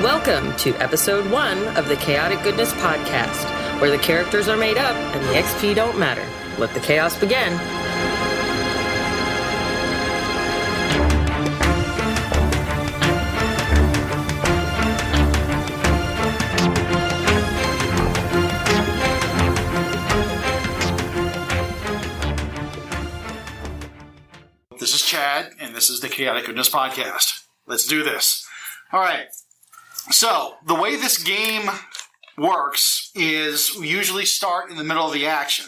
Welcome to episode 1 of the Chaotic Goodness Podcast, where the characters are made up and the XP don't matter. Let the chaos begin. This is Chad, and this is the Chaotic Goodness Podcast. Let's do this. All right. So, the way this game works is we usually start in the middle of the action.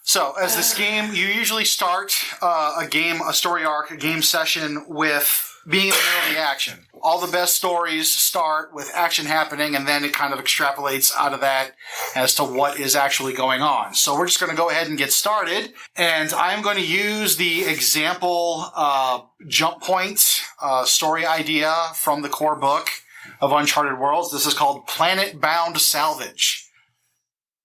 So, as this game, you usually start a story arc, a game session with being in the middle of the action. All the best stories start with action happening, and then it kind of extrapolates out of that as to what is actually going on. So we're just going to go ahead and get started, and I'm going to use the example jump point story idea from the core book of Uncharted Worlds. This is called Planet-Bound Salvage.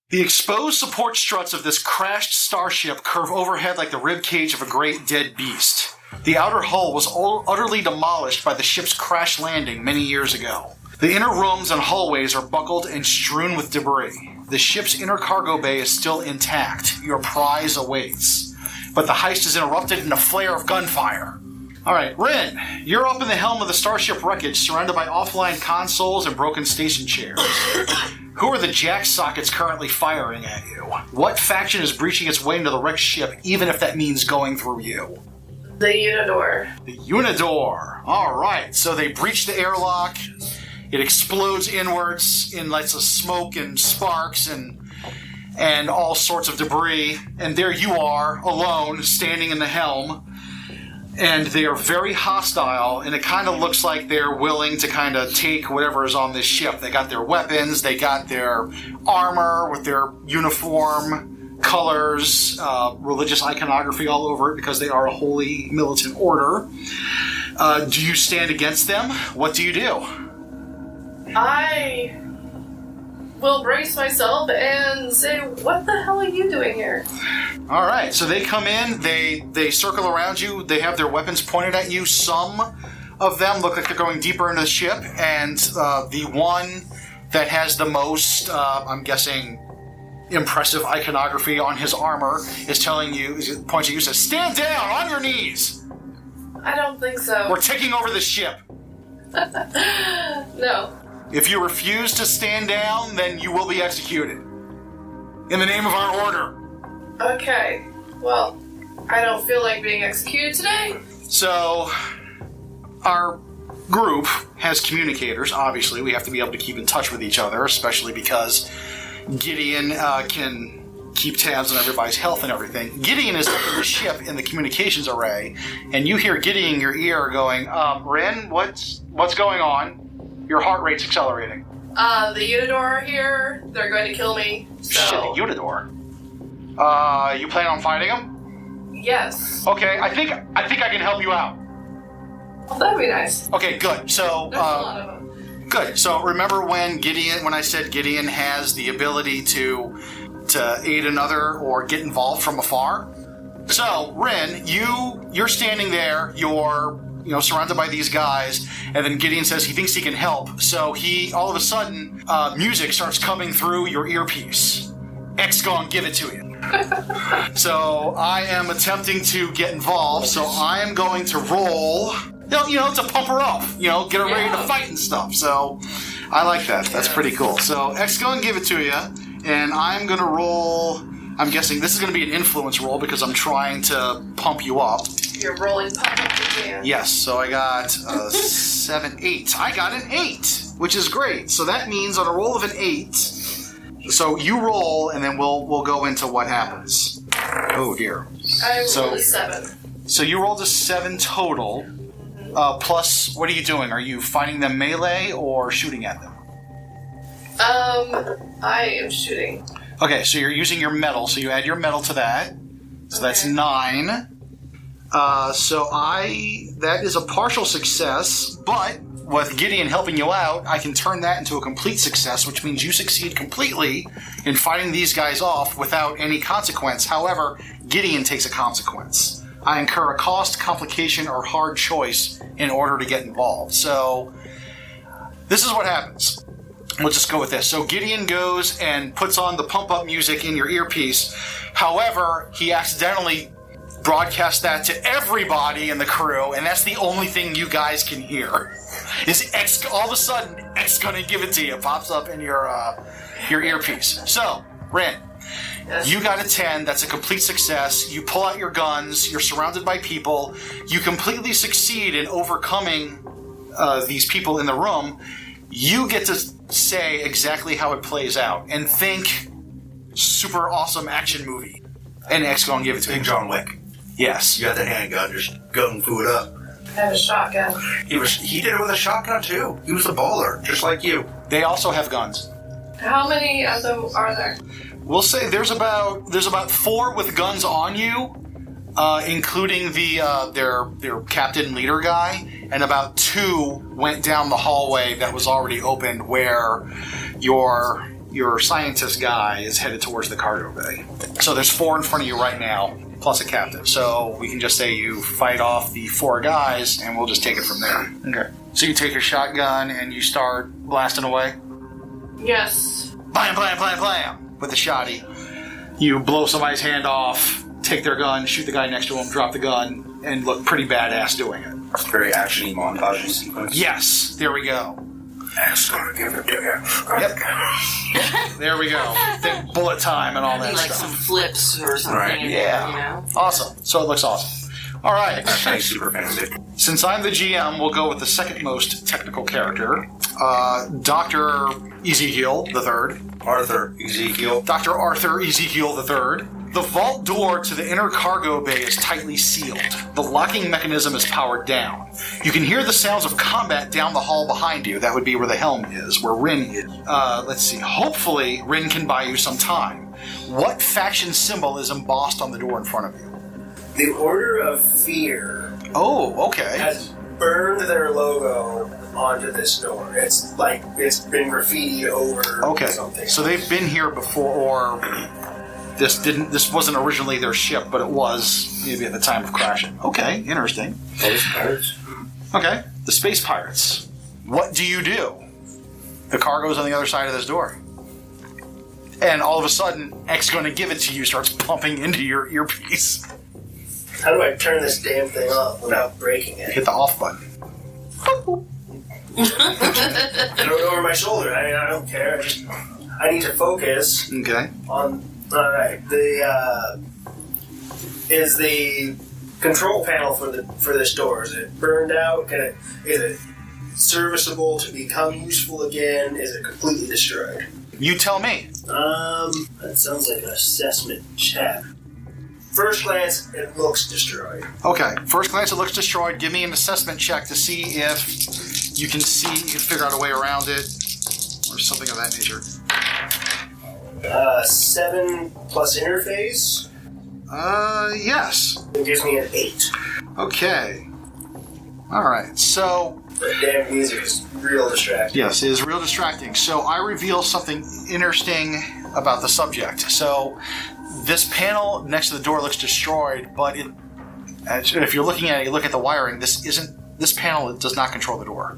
The exposed support struts of this crashed starship curve overhead like the ribcage of a great dead beast. The outer hull was utterly demolished by the ship's crash landing many years ago. The inner rooms and hallways are buckled and strewn with debris. The ship's inner cargo bay is still intact. Your prize awaits. But the heist is interrupted in a flare of gunfire. Alright, Rin, you're up in the helm of the starship wreckage, surrounded by offline consoles and broken station chairs. Who are the jack sockets currently firing at you? What faction is breaching its way into the wrecked ship, even if that means going through you? The Unidor. The Unidor. Alright, so they breach the airlock. It explodes inwards in lights of smoke and sparks and all sorts of debris. And there you are, alone, standing in the helm. And they are very hostile, and it kind of looks like they're willing to kind of take whatever is on this ship. They got their weapons, they got their armor with their uniform, colors, religious iconography all over it because they are a holy militant order. Do you stand against them? What do you do? I will brace myself and say, what the hell are you doing here? All right, so they come in, they circle around you, they have their weapons pointed at you. Some of them look like they're going deeper into the ship, and the one that has the most, I'm guessing, impressive iconography on his armor is telling you, points at you, says, "Stand down, on your knees!" I don't think so. We're taking over the ship. No. If you refuse to stand down, then you will be executed. In the name of our order. Okay. Well, I don't feel like being executed today. So, our group has communicators, obviously. We have to be able to keep in touch with each other, especially because Gideon can keep tabs on everybody's health and everything. Gideon is up in the ship in the communications array, and you hear Gideon in your ear going, Rin, what's going on? Your heart rate's accelerating. The Unidor are here. They're going to kill me. So. Shit, the Unidor. You plan on fighting them? Yes. Okay, I think I can help you out. Well, that'd be nice. Okay, good. So, there's a lot of them. Good. So, remember when I said Gideon has the ability to aid another or get involved from afar? So, Rin, you're standing there. You're surrounded by these guys, and then Gideon says he thinks he can help. So all of a sudden, music starts coming through your earpiece. X gonna give it to you. So I am attempting to get involved, so I am going to roll, to pump her up, get her ready to fight and stuff. So I like that. That's pretty cool. So X gonna give it to you, and I'm gonna roll. I'm guessing this is going to be an influence roll because I'm trying to pump you up. You're rolling pump up the jam. Yes, so I got 7, 8. I got an 8, which is great. So that means on a roll of an 8, so you roll and then we'll go into what happens. Oh dear. I rolled a 7. So you rolled a 7 total. Plus, what are you doing? Are you fighting them melee or shooting at them? I am shooting. Okay, so you're using your metal, so you add your metal to that. So that's 9. That is a partial success, but with Gideon helping you out, I can turn that into a complete success, which means you succeed completely in fighting these guys off without any consequence. However, Gideon takes a consequence. I incur a cost, complication, or hard choice in order to get involved. So, this is what happens. We'll just go with this. So Gideon goes and puts on the pump-up music in your earpiece. However, he accidentally broadcasts that to everybody in the crew, and that's the only thing you guys can hear. Is X, all of a sudden, X gonna give it to you. Pops up in your earpiece. So, Ren, you got a 10. That's a complete success. You pull out your guns. You're surrounded by people. You completely succeed in overcoming these people in the room. You get to say exactly how it plays out and think super awesome action movie. And X gonna give it to you. Big John Wick. Yes. You got the handgun, just gung fu it up. I have a shotgun. He did it with a shotgun too. He was a bowler, just like you. They also have guns. How many of them are there? We'll say there's about 4 with guns on you, including their captain leader guy, and about 2 went down the hallway that was already opened where your scientist guy is headed towards the cargo bay. So there's 4 in front of you right now, plus a captain. So we can just say you fight off the 4 guys, and we'll just take it from there. Okay. So you take your shotgun and you start blasting away? Yes. Blam, blam, blam, blam! With the shotty. You blow somebody's hand off, take their gun, shoot the guy next to him, drop the gun, and look pretty badass doing it. Very action-y montage sequence. Yes, there we go. X gonna give it to you. Yep. There we go. Think bullet time and all that Like stuff. some flips or something. Right. in Yeah. there, you know? Awesome. So it looks awesome. All right. That's nice, super fancy. Since I'm the GM, we'll go with the second most technical character, Dr. Ezekiel III. Arthur Ezekiel. Dr. Arthur Ezekiel III. The vault door to the inner cargo bay is tightly sealed. The locking mechanism is powered down. You can hear the sounds of combat down the hall behind you. That would be where the helm is, where Rin is. Let's see. Hopefully, Rin can buy you some time. What faction symbol is embossed on the door in front of you? The Order of Fear Oh, okay. has burned their logo onto this door. It's like it's been graffitied over Okay. something. So they've been here before, or this wasn't originally their ship, but it was maybe at the time of crashing. Okay, interesting. Those pirates. Okay, the space pirates. What do you do? The cargo's on the other side of this door. And all of a sudden, X going to give it to you starts pumping into your earpiece. How do I turn this damn thing off without breaking it? Hit the off button. I don't know over my shoulder. I don't care. I need to focus Okay. on. All right. Is the control panel for this door? Is it burned out? Is it serviceable to become useful again? Is it completely destroyed? You tell me. That sounds like an assessment check. First glance, it looks destroyed. Okay. First glance, it looks destroyed. Give me an assessment check to see if you can figure out a way around it, or something of that nature. 7 plus interface. Yes. It gives me an 8. Okay. All right. So. The damn music is real distracting. Yes, it is real distracting. So I reveal something interesting about the subject. So this panel next to the door looks destroyed, but if you're looking at it, you look at the wiring. This panel does not control the door.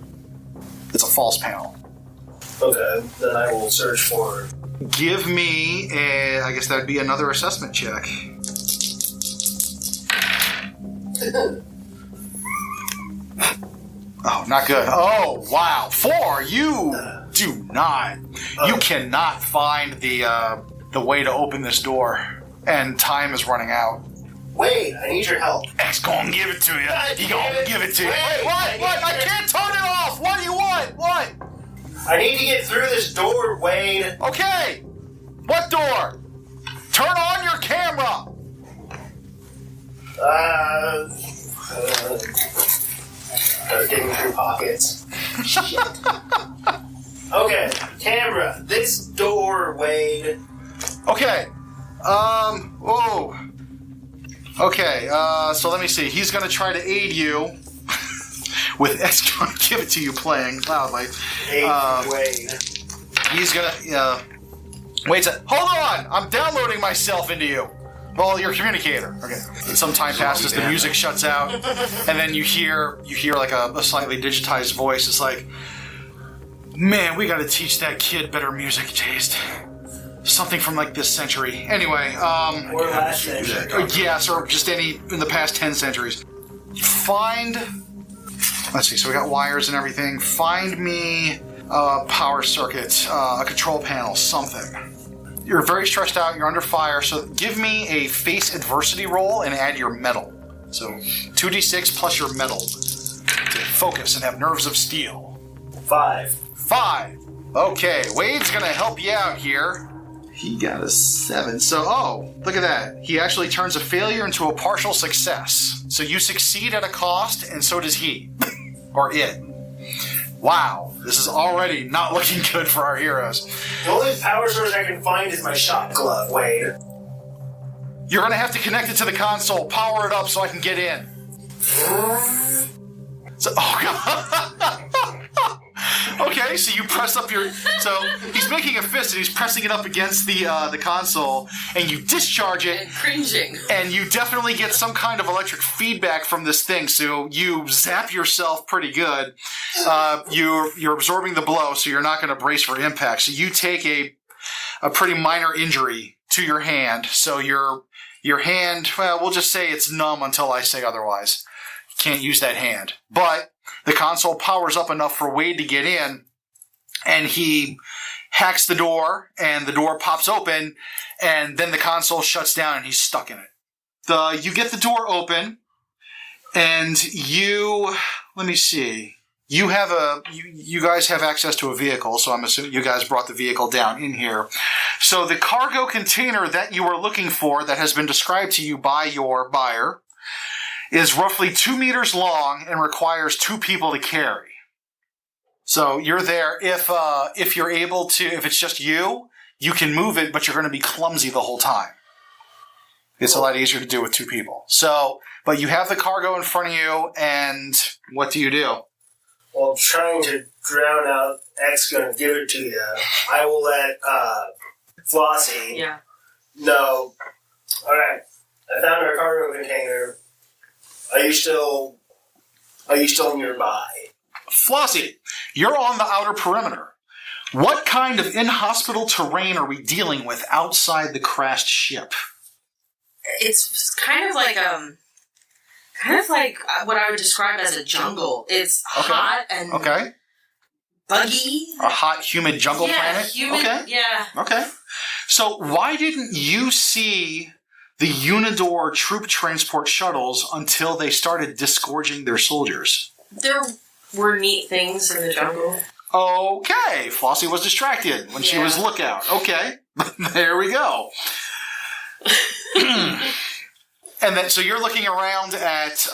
It's a false panel. Okay, then I will search for. Give me I guess that'd be another assessment check. Oh, not good. Oh, wow. 4. You do not. You cannot find the way to open this door, and time is running out. Wait, I need your help. X gonna give it to you. He gonna give it to you. Wait, what? What? I can't turn it off. What do you want? What? I need to get through this door, Wade. Okay. What door? Turn on your camera. Digging through pockets. Shit. Okay, camera. This door, Wade. Okay. Oh. Okay. So let me see. He's gonna try to aid you with X gonna give it to you playing loudly. Wade. He's gonna. Wait. Hold on. I'm downloading myself into you. Well, your communicator. Okay. Some time passes, the music shuts out, and then you hear like a slightly digitized voice. It's like, Man, we gotta teach that kid better music taste. Something from like this century. Anyway, Or last century. yes, or just any in the past 10 centuries. Let's see, so we got wires and everything. Find me a power circuit, a control panel, something. You're very stressed out, you're under fire, so give me a face adversity roll and add your metal. So 2d6 plus your metal to focus and have nerves of steel. 5. 5. Okay, Wade's gonna help you out here. He got a 7. So, look at that. He actually turns a failure into a partial success. So you succeed at a cost, and so does he. Or it. Wow, this is already not looking good for our heroes. The only power source I can find is my shop glove, Wade. You're gonna have to connect it to the console, power it up so I can get in. So, okay, so you press up your... So he's making a fist and he's pressing it up against the console, and you discharge it. And cringing. And you definitely get some kind of electric feedback from this thing, so you zap yourself pretty good. You're absorbing the blow, so you're not going to brace for impact. So you take a pretty minor injury to your hand. So your hand, well, we'll just say it's numb until I say otherwise. Can't use that hand. But the console powers up enough for Wade to get in, and he hacks the door, and the door pops open, and then the console shuts down, and he's stuck in it. You get the door open, and let me see. You guys have access to a vehicle, so I'm assuming you guys brought the vehicle down in here. So the cargo container that you are looking for, that has been described to you by your buyer, is roughly 2 meters long and requires 2 people to carry. So you're there. If you're able to, if it's just you can move it, but you're going to be clumsy the whole time. It's a lot easier to do with 2 people. So, but you have the cargo in front of you, and what do you do? Well, trying to drown out X going to give it to you, I will let Flossie know. All right, I found our cargo container. Are you still nearby? Flossie, you're on the outer perimeter. What kind of in-hospital terrain are we dealing with outside the crashed ship? It's kind of like what I would describe as a jungle. It's hot and buggy. A hot, humid jungle planet? Humid, Okay. So why didn't you see the Unidor troop transport shuttles until they started disgorging their soldiers? There were neat things in the jungle. Okay. Flossie was distracted when she was lookout. Okay. There we go. And then, so you're looking around at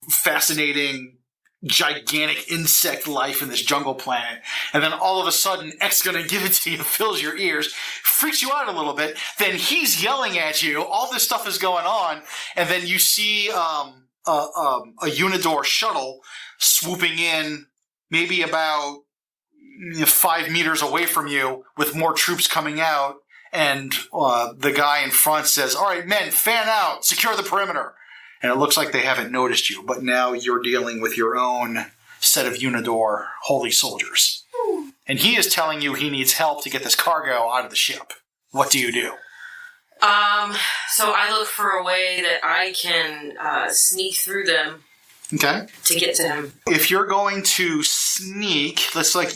fascinating, gigantic insect life in this jungle planet, and then all of a sudden, X gonna give it to you, fills your ears, freaks you out a little bit, then he's yelling at you, all this stuff is going on, and then you see a Unidor shuttle swooping in maybe about 5 meters away from you with more troops coming out, and the guy in front says, all right, men, fan out, secure the perimeter. And it looks like they haven't noticed you, but now you're dealing with your own set of Unidor holy soldiers. And he is telling you he needs help to get this cargo out of the ship. What do you do? So I look for a way that I can sneak through them. Okay. To get to him. If you're going to sneak,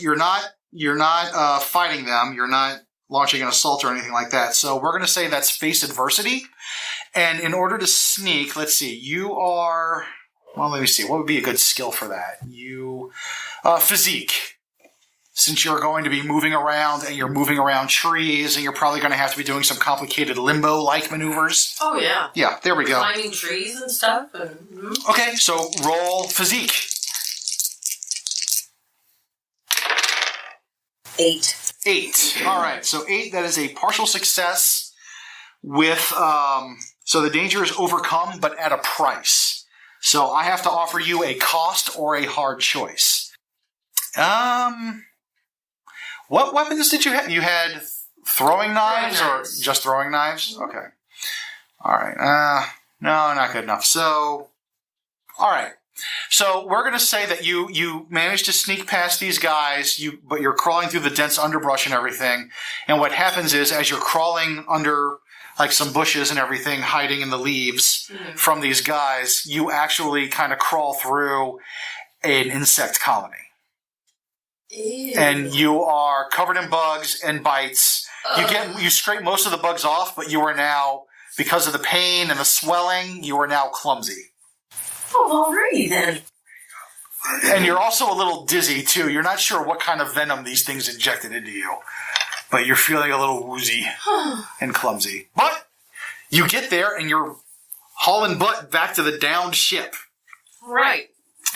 you're not fighting them, you're not launching an assault or anything like that. So we're going to say that's face adversity. And in order to sneak, let's see, you are... Well, let me see. What would be a good skill for that? Physique. Since you're going to be moving around, and you're moving around trees, and you're probably going to have to be doing some complicated limbo-like maneuvers. Oh, yeah. Yeah, there we go. Climbing trees and stuff. Okay, so roll physique. 8. 8. All right, so 8, that is a partial success with... So the danger is overcome, but at a price. So I have to offer you a cost or a hard choice. What weapons did you have? You had throwing knives or just throwing knives? Okay. All right. No, not good enough. So, all right. So we're going to say that you managed to sneak past these guys, but you're crawling through the dense underbrush and everything. And what happens is, as you're crawling under like some bushes and everything, hiding in the leaves from these guys, you actually kind of crawl through an insect colony. Ew. And you are covered in bugs and bites. You scrape most of the bugs off, but you are now, because of the pain and the swelling, you are now clumsy. Oh, alrighty then. And you're also a little dizzy, too. You're not sure what kind of venom these things injected into you. But you're feeling a little woozy and clumsy. But you get there, and you're hauling butt back to the downed ship. Right.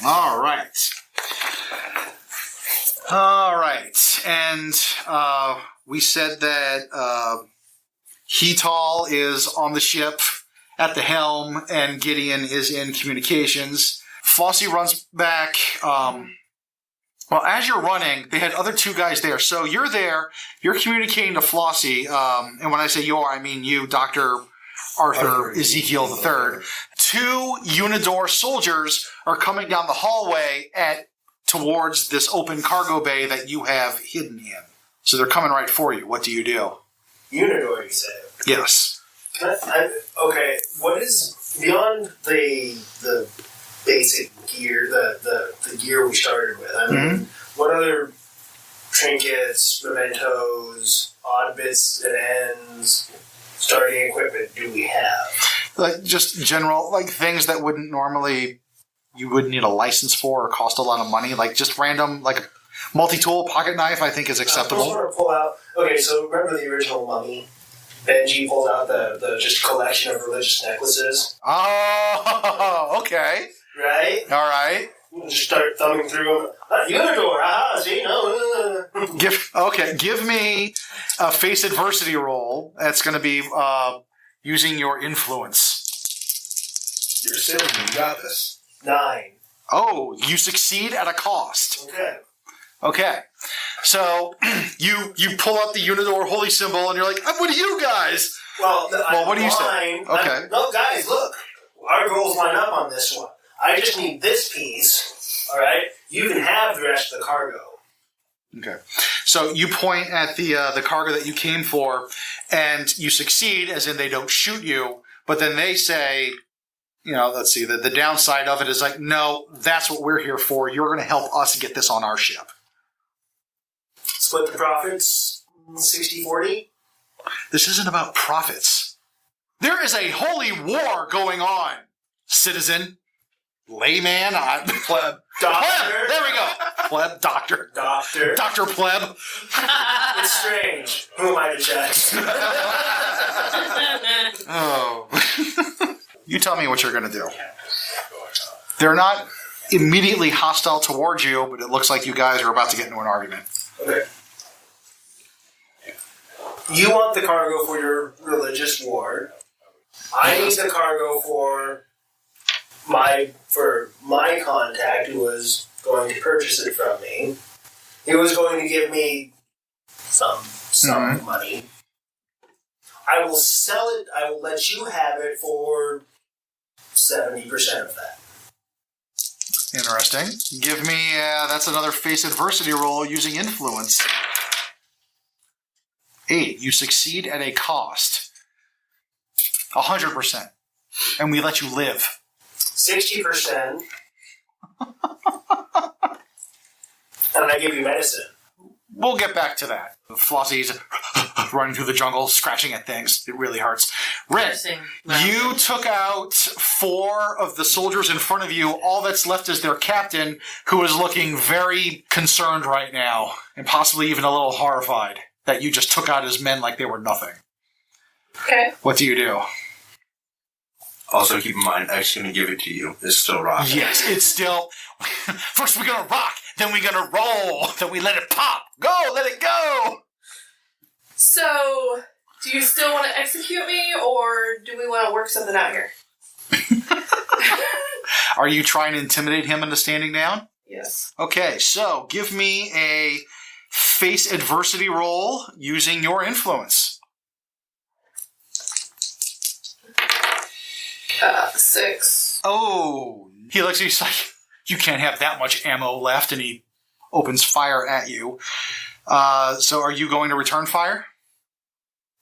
All right. All right. And we said that Hetal is on the ship at the helm, and Gideon is in communications. Flossie runs back. Well, as you're running, they had other two guys there. So you're there. You're communicating to Flossie. And when I say you are, I mean you, Dr. Arthur Ezekiel III. Two Unidor soldiers are coming down the hallway towards this open cargo bay that you have hidden in. So they're coming right for you. What do you do? Unidor, you said? Yes. Okay, what is, beyond the basic gear, the gear we started with, I mean, what other trinkets, mementos, odd bits and ends, starting equipment do we have? Like just general, like things that wouldn't normally, you would need a license for or cost a lot of money. Like just random, like a multi-tool pocket knife, I think is acceptable. I just want to pull out, okay, so remember the original Mummy? Benji pulled out the just collection of religious necklaces. Oh, okay. Right? All right. Just start thumbing through them. Unidor, aha, see, no. Give me a face adversity roll. That's going to be using your influence. You're a salesman. You got this. 9. Oh, you succeed at a cost. Okay. So you pull out the Unidor holy symbol and you're like, what are you guys? Well, what do you say? Okay. No, guys, look. Our goals line up on this one. I just need this piece. All right? You can have the rest of the cargo. Okay. So you point at the cargo that you came for, and you succeed, as in they don't shoot you, but then they say, let's see, the downside of it is like, no, that's what we're here for. You're going to help us get this on our ship. Split the profits 60-40? This isn't about profits. There is a holy war going on, citizen. Layman, pleb. Doctor. Pleb. There we go. Pleb, doctor. Dr. Pleb. It's strange. Who am I to judge? Oh. You tell me what you're going to do. They're not immediately hostile towards you, but it looks like you guys are about to get into an argument. Okay. You want the cargo for your religious war. I need the cargo for my contact who was going to purchase it from me. He was going to give me some money. I will sell it. I will let you have it for 70% of that. Interesting. Give me, that's another face adversity roll using influence. 8. You succeed at a cost. 100%. And we let you live. 60%. And I give you medicine. We'll get back to that. Flossie's running through the jungle, scratching at things. It really hurts. Red, you took out 4 of the soldiers in front of you. All that's left is their captain, who is looking very concerned right now, and possibly even a little horrified that you just took out his men like they were nothing. Okay. What do you do? Also, keep in mind, X going to give it to you. It's still rocking. Yes, it's still... First we're going to rock, then we're going to roll, then we let it pop. Go, let it go! So, do you still want to execute me, or do we want to work something out here? Are you trying to intimidate him into standing down? Yes. Okay, so give me a face adversity roll using your influence. 6. Oh, he looks at you, he's like, you can't have that much ammo left, and he opens fire at you. So are you going to return fire?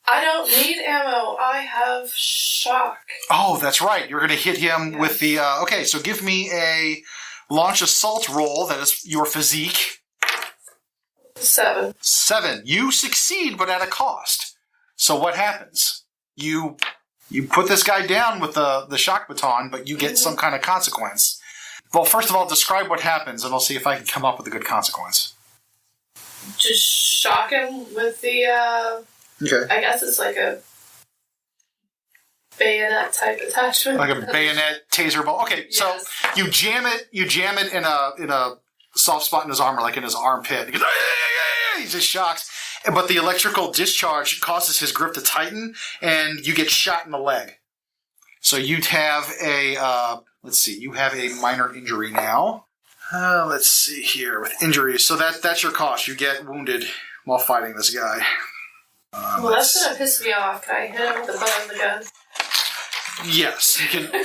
I don't need ammo. I have shock. Oh, that's right. You're going to hit him with the... okay, so give me a launch assault roll. That is your physique. 7. 7. You succeed, but at a cost. So what happens? You put this guy down with the shock baton, but you get some kind of consequence. Well, first of all, describe what happens, and I'll see if I can come up with a good consequence. Just shock him with the... Okay. I guess it's like a bayonet type attachment. Like a bayonet taser ball. Okay, Yes. so you jam it in a soft spot in his armor, like in his armpit. He goes, he just shocks. But the electrical discharge causes his grip to tighten, and you get shot in the leg. So you'd have a you have a minor injury now. Let's see here with injuries. So that's your cost. You get wounded while fighting this guy. Well, that's gonna piss me off. Can I hit him with the butt of the gun? Yes, you can.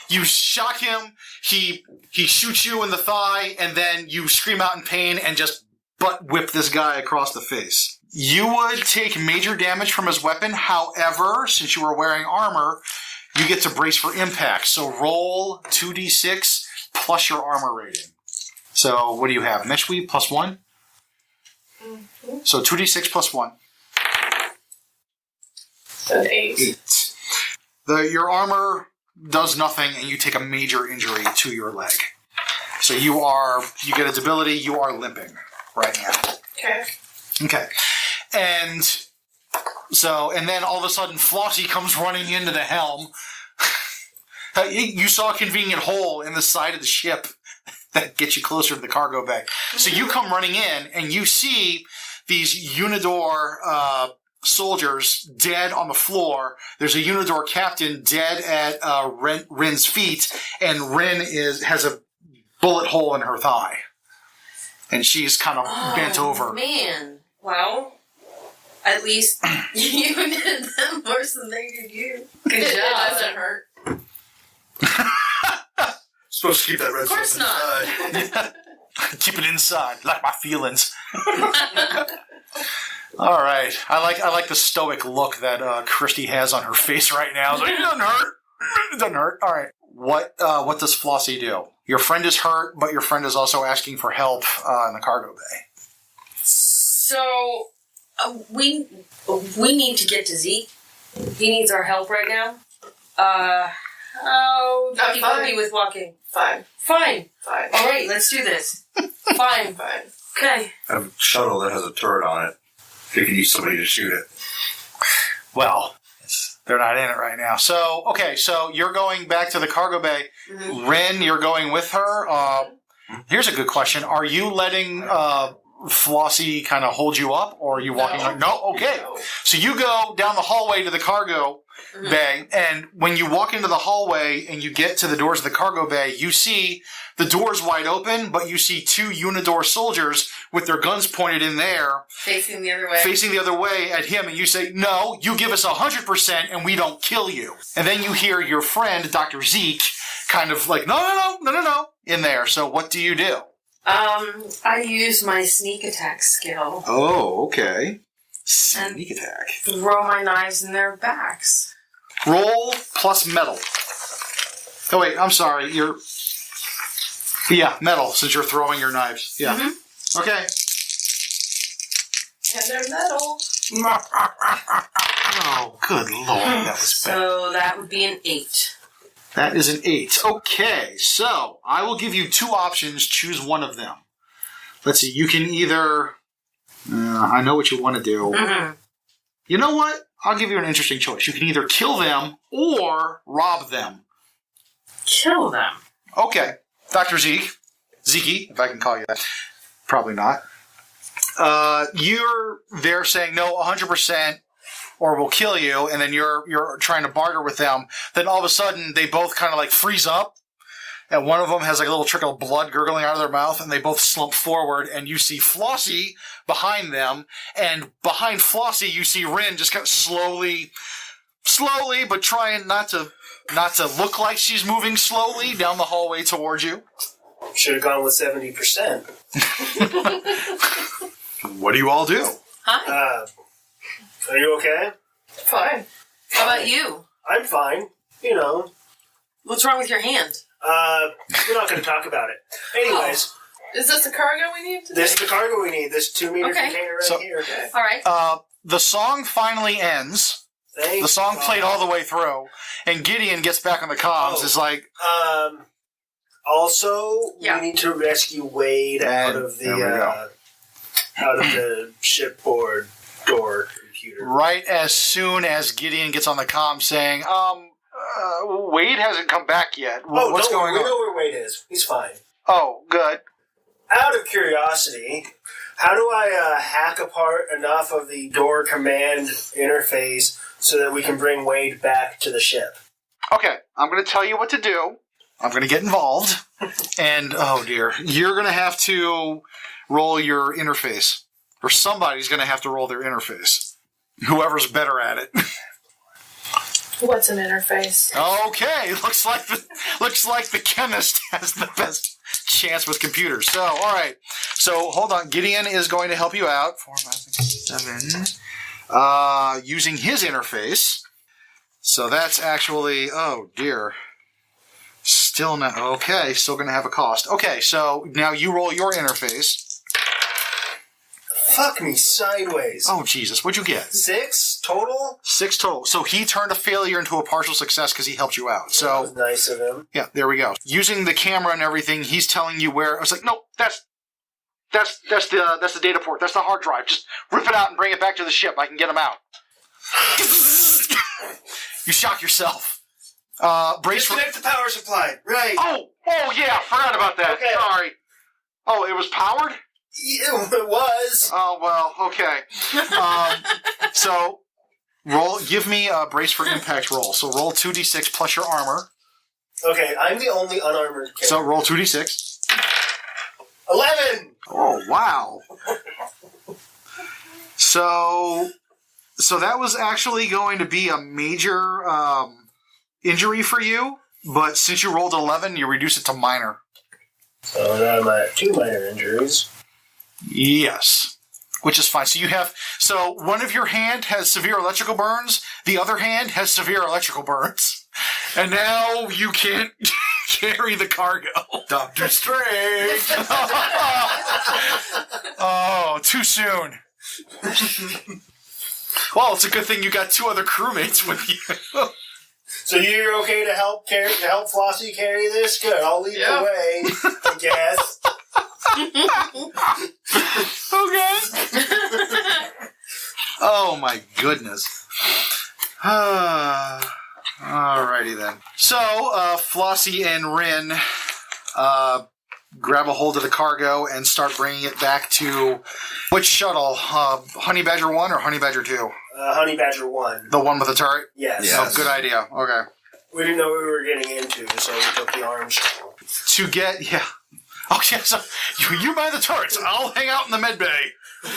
You shock him. He shoots you in the thigh, and then you scream out in pain and just butt whip this guy across the face. You would take major damage from his weapon. However, since you were wearing armor, you get to brace for impact. So roll 2d6 plus your armor rating. So what do you have? Mesh weave plus 1. Mm-hmm. So 2d6 plus 1. An 8. Your armor does nothing, and you take a major injury to your leg. So you get a debility. You are limping right now. Okay. Okay, and then all of a sudden, Flossie comes running into the helm. You saw a convenient hole in the side of the ship that gets you closer to the cargo bay. So you come running in, and you see these Unidor soldiers dead on the floor. There's a Unidor captain dead at Rin's feet, and Rin has a bullet hole in her thigh. And she's kind of bent over. Man. Well, at least you did them worse than they did you. Good It job. doesn't hurt. Supposed to keep that red Of course stuff not. Keep it inside, like my feelings. All right, I like the stoic look that Christy has on her face right now. It's like, it doesn't hurt. It doesn't hurt. All right, what does Flossie do? Your friend is hurt, but your friend is also asking for help in the cargo bay. So, we need to get to Zeke. He needs our help right now. How do you want to be with walking? Fine. Fine. Fine. All right, let's do this. Fine. Fine. Okay. I have a shuttle that has a turret on it. They can use somebody to shoot it. Well, they're not in it right now. So, okay, so you're going back to the cargo bay. Mm-hmm. Rin, you're going with her. Here's a good question. Are you letting Flossie kind of hold you up, or are you walking? No? Okay. No. So you go down the hallway to the cargo bay, and when you walk into the hallway and you get to the doors of the cargo bay, you see the doors wide open, but you see 2 Unidor soldiers with their guns pointed in there, Facing the other way. facing the other way at him, and you say, no, you give us 100% and we don't kill you. And then you hear your friend, Dr. Zeke, kind of like, no, in there. So what do you do? I use my sneak attack skill. Oh, okay. Sneak attack. Throw my knives in their backs. Roll plus metal. Oh, wait, I'm sorry. Yeah, metal, since you're throwing your knives. Yeah. Mm-hmm. Okay. And they're metal. Oh, good lord, that was bad. So that would be an 8. That is an 8. Okay, so I will give you 2 options. Choose one of them. Let's see. You can either... I know what you want to do. Mm-hmm. You know what? I'll give you an interesting choice. You can either kill them or rob them. Kill them. Okay. Dr. Zeke, if I can call you that. Probably not. You're there saying no 100% or we'll kill you, and then you're trying to barter with them. Then all of a sudden they both kind of like freeze up, and one of them has like a little trickle of blood gurgling out of their mouth, and they both slump forward, and you see Flossie behind them, and behind Flossie you see Rin just kind of slowly, but trying not to look like she's moving slowly down the hallway towards you. Should have gone with 70%. What do you all do? Hi. Are you okay? Fine. How about you? I'm fine. You know. What's wrong with your hand? We're not going to talk about it. Anyways. Is this the cargo we need today? This is the cargo we need. This 2-meter container here. Okay. All right. The song finally ends. The song played all the way through, and Gideon gets back on the comms. It's like, also, we need to rescue Wade out of the shipboard door computer. Right as soon as Gideon gets on the comm saying, Wade hasn't come back yet. What's going on? We know where Wade is. He's fine. Oh, good. Out of curiosity, how do I hack apart enough of the door command interface so that we can bring Wade back to the ship? Okay, I'm going to tell you what to do. I'm going to get involved. And, oh dear, you're going to have to roll your interface. Or somebody's going to have to roll their interface. Whoever's better at it. What's an interface? Okay, looks like the chemist has the best chance with computers. So, all right. So, hold on. Gideon is going to help you out. 4, 5, 6, 7. Using his interface. So that's actually, oh dear. Still not, okay, still going to have a cost. Okay, so now you roll your interface. Fuck me sideways. Oh, Jesus, what'd you get? 6 total? 6 total. So he turned a failure into a partial success because he helped you out. So that was nice of him. Yeah, there we go. Using the camera and everything, he's telling you where. I was like, no, that's the data port. That's the hard drive. Just rip it out and bring it back to the ship. I can get him out. You shock yourself. Disconnect the power supply. Right. Oh yeah, forgot about that. Okay. Sorry. Oh, it was powered? Yeah, it was. Oh, well, okay. So, give me a brace for impact roll. So roll 2d6 plus your armor. Okay, I'm the only unarmored character. So roll 2d6. 11! Oh, wow. So that was actually going to be a major injury for you, but since you rolled 11, you reduce it to minor. So now I'm at 2 minor injuries. Yes, which is fine. So one of your hand has severe electrical burns, the other hand has severe electrical burns, and now you can't carry the cargo. Dr. Strange! Oh, too soon. Well, it's a good thing you got 2 other crewmates with you. So you're okay to help Flossie carry this? Good, I'll lead the way, I guess. Okay. Oh my goodness. Alrighty then. So, Flossie and Rin grab a hold of the cargo and start bringing it back to which shuttle? Honey Badger 1 or Honey Badger 2? Honey Badger 1. The one with the turret? Yes. Oh, good idea. Okay. We didn't know what we were getting into, so we took the arm shuttle. Okay, so you mind the turrets. I'll hang out in the med bay.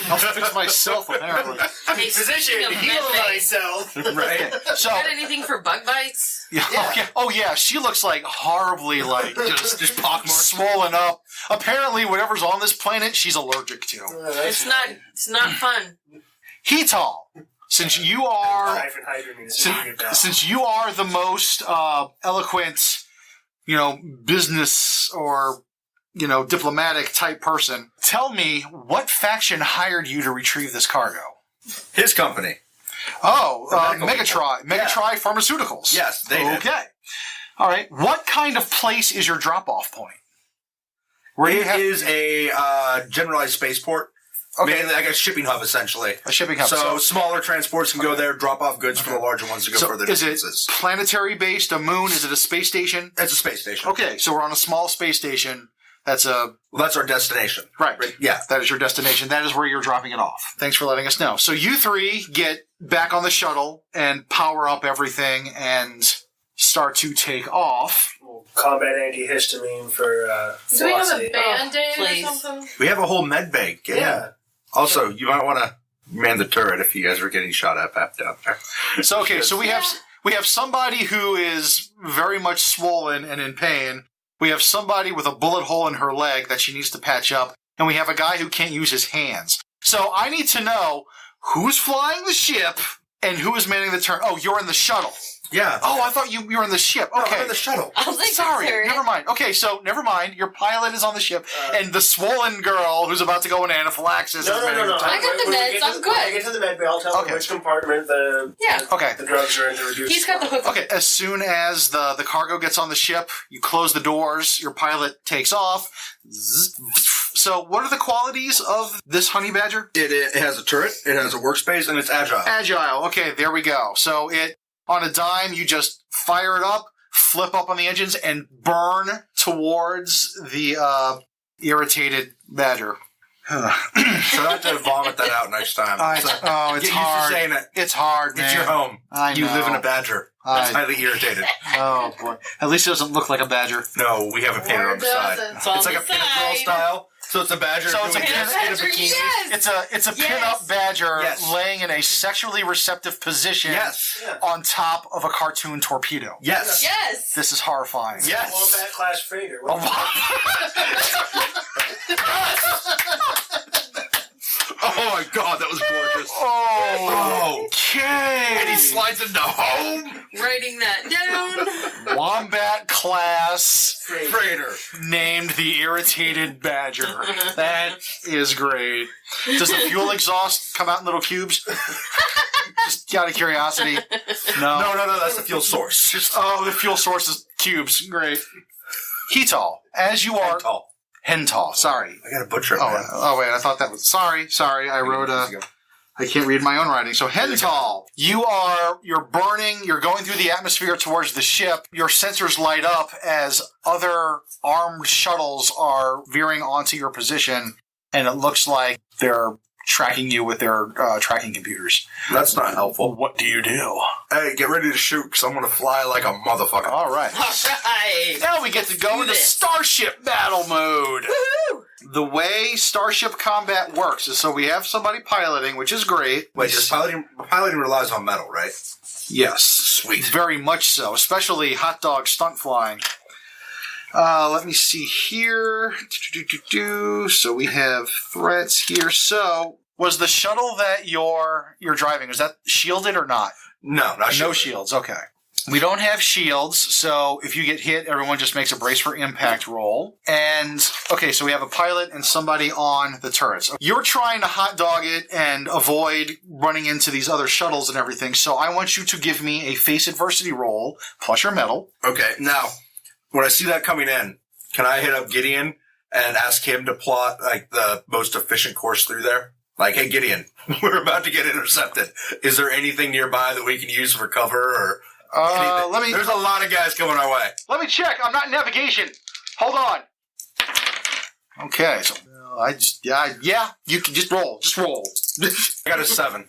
I'll fix myself, apparently. Hey, Position to heal myself. Right. So, got anything for bug bites? Yeah. Oh, yeah. She looks like horribly, just swollen up. Apparently, whatever's on this planet, she's allergic to. It's not fun. Hetal, since you are the most eloquent, business or diplomatic type person, tell me what faction hired you to retrieve this cargo? His company. Oh, Megatri Pharmaceuticals. Yes, they did. Okay. All right. What kind of place is your drop-off point? It is a generalized spaceport. Okay. Mainly like a shipping hub, essentially. A shipping hub. So smaller transports can go there, drop off goods for the larger ones to go further distances. Is it planetary-based, a moon? Is it a space station? It's a space station. Okay, so we're on a small space station. That's our destination. Right. Yeah. That is your destination. That is where you're dropping it off. Thanks for letting us know. So you 3 get back on the shuttle and power up everything and start to take off. Combat antihistamine for Do we have a Band-Aid or something? We have a whole med bank. Yeah. Also, you might want to man the turret if you guys are getting shot at back down there. So we have somebody who is very much swollen and in pain. We have somebody with a bullet hole in her leg that she needs to patch up. And we have a guy who can't use his hands. So I need to know who's flying the ship and who is manning the turret. Oh, you're in the shuttle. Yeah. Oh, I thought you were in the ship. Okay. No, I'm in the shuttle. I was like, Sorry, never mind. Okay, so never mind. Your pilot is on the ship, and the swollen girl who's about to go into anaphylaxis is manning the turret. I got the meds. I'm good. When I get to the med bay, I'll tell them which compartment the drugs are in to reduce. He's got the hook. Okay, as soon as the cargo gets on the ship, you close the doors, your pilot takes off. So what are the qualities of this honey badger? It has a turret, it has a workspace, and it's agile. Agile. Okay, there we go. So on a dime, you just fire it up, flip up on the engines, and burn towards the irritated badger. So I have to vomit that out next time. It's get used hard. to saying it. It's hard, man. It's your home. I You know. live in a badger. That's highly irritated. Oh, boy. At least it doesn't look like a badger. No, we have a painter Or on the side. doesn't. It's like a pinup girl style. So it's a badger So it's doing a this pinup in a badger, bikini. yes! It's a pin-up badger Yes. laying in a sexually receptive position Yes. on top of a cartoon torpedo. Yes. Yes. This is horrifying. Yes. Wombat class freighter. Oh my god, that was gorgeous. Oh, okay. And he slides into home. Writing that down. Wombat class Freighter. named the Irritated Badger. That is great. Does the fuel exhaust come out in little cubes? Just out of curiosity. No. No, that's the fuel source. The fuel source is cubes. Great. Hetal, as you are... Hental, sorry. I got to butcher it, man. Wait, I thought that was... Sorry, I wrote I can't read my own writing. So, Hental, you're burning, you're going through the atmosphere towards the ship. Your sensors light up as other armed shuttles are veering onto your position, and it looks like they're tracking you with their tracking computers. That's not helpful. What do you do? Hey, get ready to shoot, because I'm going to fly like a motherfucker. All right. Right. Now we get to go into Starship Battle Mode. Woohoo! The way Starship Combat works is so we have somebody piloting, which is great. Wait, just piloting relies on metal, right? Yes. Sweet. Very much so, especially hot dog stunt flying. Let me see here. So we have threats here. So was the shuttle that you're driving, is that shielded or not? No, not shielded. No shields. Okay. We don't have shields, so if you get hit, everyone just makes a brace for impact roll. And, okay, so we have a pilot and somebody on the turrets. You're trying to hot dog it and avoid running into these other shuttles and everything, so I want you to give me a face adversity roll, plus your metal. Okay, now, when I see that coming in, can I hit up Gideon and ask him to plot, like, the most efficient course through there? Like, hey, Gideon, we're about to get intercepted. Is there anything nearby that we can use for cover or... There's a lot of guys coming our way. Let me check. I'm not in navigation. Hold on. Okay, so you can just roll. Just roll. I got a 7.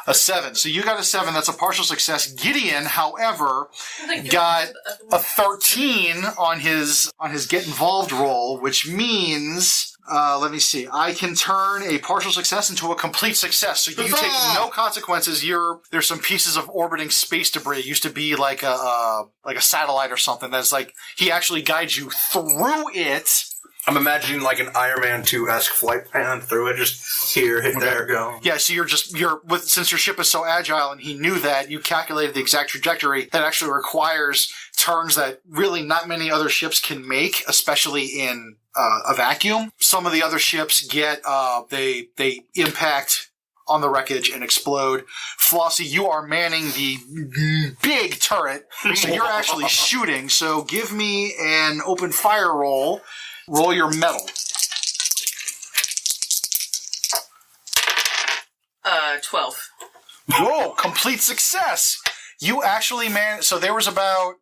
A 7. So you got a 7. That's a partial success. Gideon, however, got a 13 on his get involved roll, which means let me see. I can turn a partial success into a complete success. So you take no consequences. There's some pieces of orbiting space debris. It used to be like a satellite or something. That's like he actually guides you through it. I'm imagining like an Iron Man 2-esque flight plan through it, just here, hit there, go. Yeah, so since your ship is so agile and he knew that, you calculated the exact trajectory that actually requires turns that really not many other ships can make, especially in a vacuum. Some of the other ships get, they impact on the wreckage and explode. Flossie, you are manning the big turret, so you're actually shooting, so give me an open fire roll. Roll your metal. 12. Whoa, complete success. You actually managed, so there was about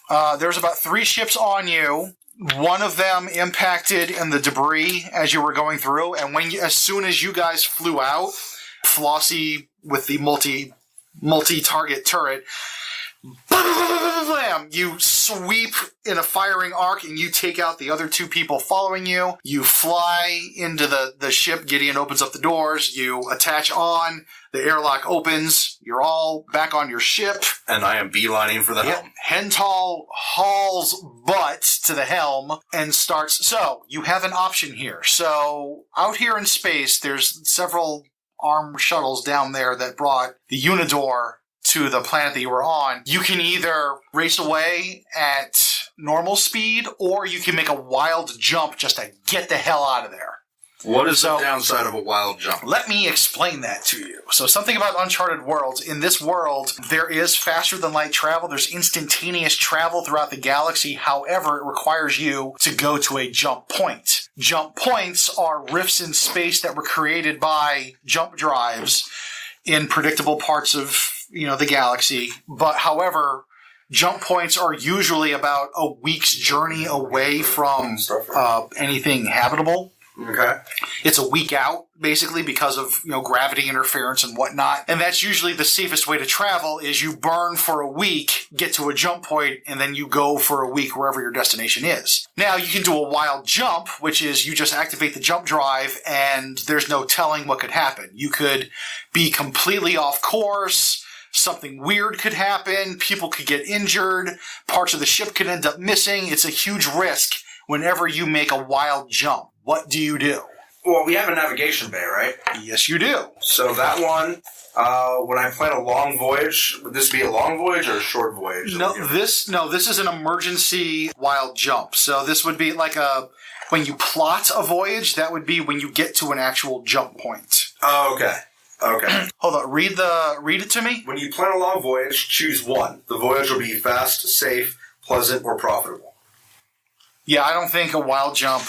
3 ships on you. One of them impacted in the debris as you were going through, and as soon as you guys flew out, Flossie with the multi-target turret Blam! You sweep in a firing arc and you take out the other two people following you. You fly into the ship. Gideon opens up the doors. You attach on. The airlock opens. You're all back on your ship. And I am beelining for the helm. Hental hauls butt to the helm and starts. So, you have an option here. So, out here in space, there's several armed shuttles down there that brought the Unidor to the planet that you were on. You can either race away at normal speed, or you can make a wild jump just to get the hell out of there. What is the downside of a wild jump? Let me explain that to you. So something about Uncharted Worlds. In this world, there is faster than light travel. There's instantaneous travel throughout the galaxy. However, it requires you to go to a jump point. Jump points are rifts in space that were created by jump drives in predictable parts of the galaxy. But however, jump points are usually about a week's journey away from anything habitable. Okay. It's a week out, basically, because of gravity interference and whatnot. And that's usually the safest way to travel is you burn for a week, get to a jump point, and then you go for a week wherever your destination is. Now, you can do a wild jump, which is you just activate the jump drive, and there's no telling what could happen. You could be completely off course. Something weird could happen. People could get injured. Parts of the ship could end up missing. It's a huge risk whenever you make a wild jump. What do you do? Well, we have a navigation bay, right? Yes, you do. So that one, when I plan a long voyage, would this be a long voyage or a short voyage? This is an emergency wild jump. So this would be like when you plot a voyage, that would be when you get to an actual jump point. Oh, okay. Okay. Hold on. Read it to me. When you plan a long voyage, choose one. The voyage will be fast, safe, pleasant, or profitable. Yeah, I don't think a wild jump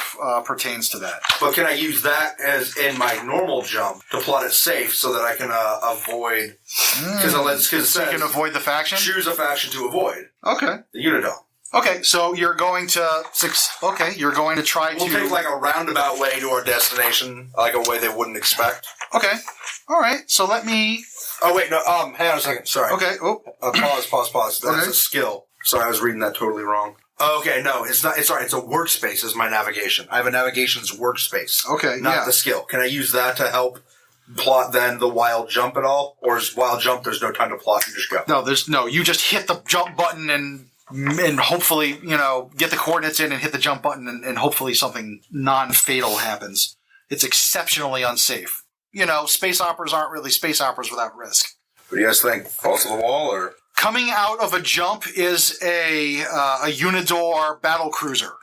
pertains to that. But can I use that as in my normal jump to plot it safe so that I can avoid... Because it says... You can avoid the faction? Choose a faction to avoid. Okay. The Unidome. Okay, so you're going to... you're going to try We'll take like a roundabout way to our destination, like a way they wouldn't expect. Okay. All right, so let me... Oh, wait, no, hang on a second, sorry. Okay, Pause. That's a skill. Sorry, I was reading that totally wrong. Okay, no, it's not. It's all right. It's a workspace is my navigation. I have a navigation's workspace. Okay, not the skill. Can I use that to help plot then the wild jump at all? Or is wild jump, there's no time to plot, you just go? You just hit the jump button and hopefully, get the coordinates in and hit the jump button and hopefully something non-fatal happens. It's exceptionally unsafe. Space operas aren't really space operas without risk. What do you guys think? Falls to the wall or... Coming out of a jump is a Unidor battle cruiser.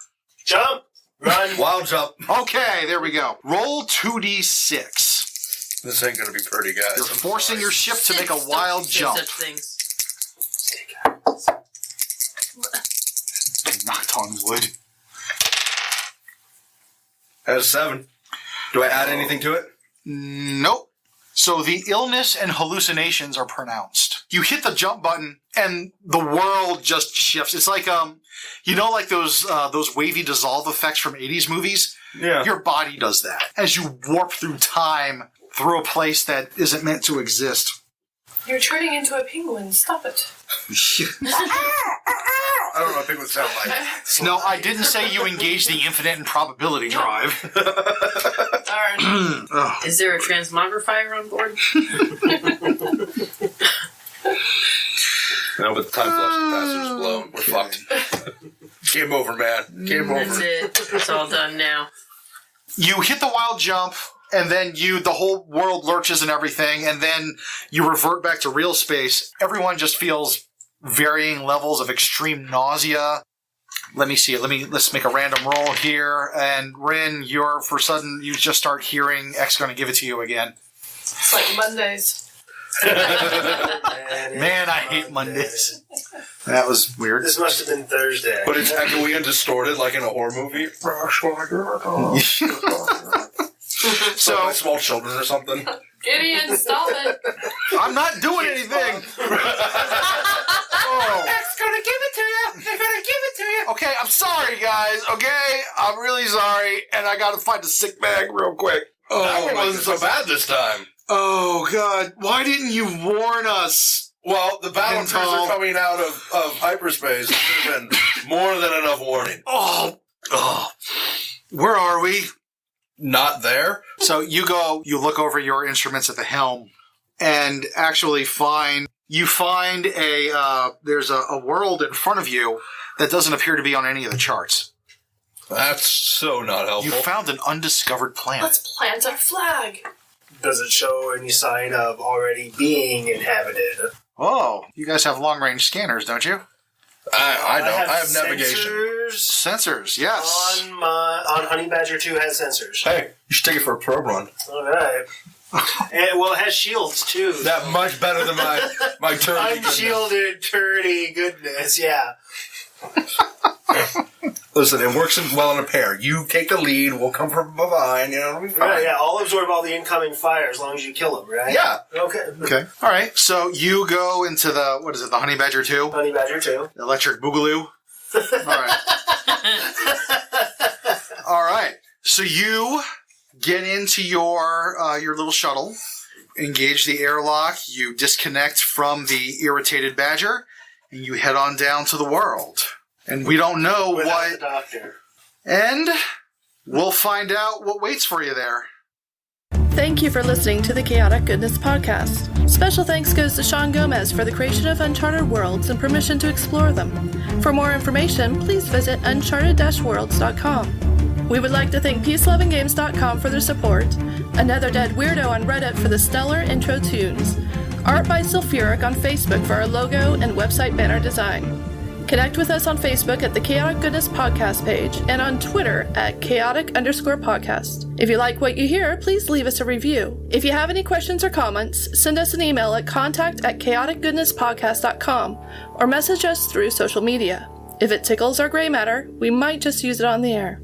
Jump! Run! Wild jump. Okay, there we go. Roll 2d6. This ain't gonna be pretty, guys. You're forcing your ship to make a wild jump. Such things. Knocked on wood. That's 7. Do I add anything to it? Nope. So the illness and hallucinations are pronounced. You hit the jump button and the world just shifts. It's like like those wavy dissolve effects from 80s movies? Yeah. Your body does that as you warp through time through a place that isn't meant to exist. You're turning into a penguin. Stop it. I don't know what penguins sound like. No, I didn't say you engage the infinite improbability drive. Darn. Is there a transmogrifier on board? No, but the time capacitor's blown. We're fucked. Game over, man. Game over. That's it. It's all done now. You hit the wild jump, and then the whole world lurches and everything, and then you revert back to real space. Everyone just feels varying levels of extreme nausea. Let me see it. Let's make a random roll here. And Rin, you just start hearing X going to give it to you again. It's like Mondays. Man, I hate Mondays. That was weird. This must have been Thursday. But it's echoey and distorted like in a horror movie. So small children or something. Gideon, stop it. I'm not doing anything. That's gonna give it to you. They're gonna give it to you. Okay, I'm sorry, guys. Okay, I'm really sorry, and I gotta find a sick bag real quick. That one wasn't so bad this time. Oh, God. Why didn't you warn us? Well, the battle cruiser coming out of hyperspace has been more than enough warning. Oh. Where are we? Not there. So you look over your instruments at the helm, and actually there's a world in front of you that doesn't appear to be on any of the charts. That's so not helpful. You found an undiscovered planet. Let's plant our flag. Does it show any sign of already being inhabited? Oh, you guys have long-range scanners, don't you? I don't. I have navigation. Sensors, yes. On Honey Badger 2 has sensors. Hey, you should take it for a probe run. All right. And, well, it has shields, too. That much better than my turret. Unshielded, turrety goodness, yeah. Listen, it works well in a pair. You take the lead, we'll come from behind, it'll be fine. Right, yeah, I'll absorb all the incoming fire as long as you kill them, right? Yeah. Okay. All right, so you go into the Honey Badger 2? Honey Badger 2. Electric Boogaloo? All right. All right, so you get into your little shuttle, engage the airlock, you disconnect from the Irritated Badger, and you head on down to the world. And we don't know Without the doctor. And we'll find out what waits for you there. Thank you for listening to the Chaotic Goodness Podcast. Special thanks goes to Sean Gomez for the creation of Uncharted Worlds and permission to explore them. For more information, please visit uncharted-worlds.com. We would like to thank peacelovinggames.com for their support, Another Dead Weirdo on Reddit for the stellar intro tunes, Art by Sulfuric on Facebook for our logo and website banner design. Connect with us on Facebook at the Chaotic Goodness Podcast page and on Twitter at chaotic_podcast. If you like what you hear, please leave us a review. If you have any questions or comments, send us an email at contact@chaoticgoodnesspodcast.com or message us through social media. If it tickles our gray matter, we might just use it on the air.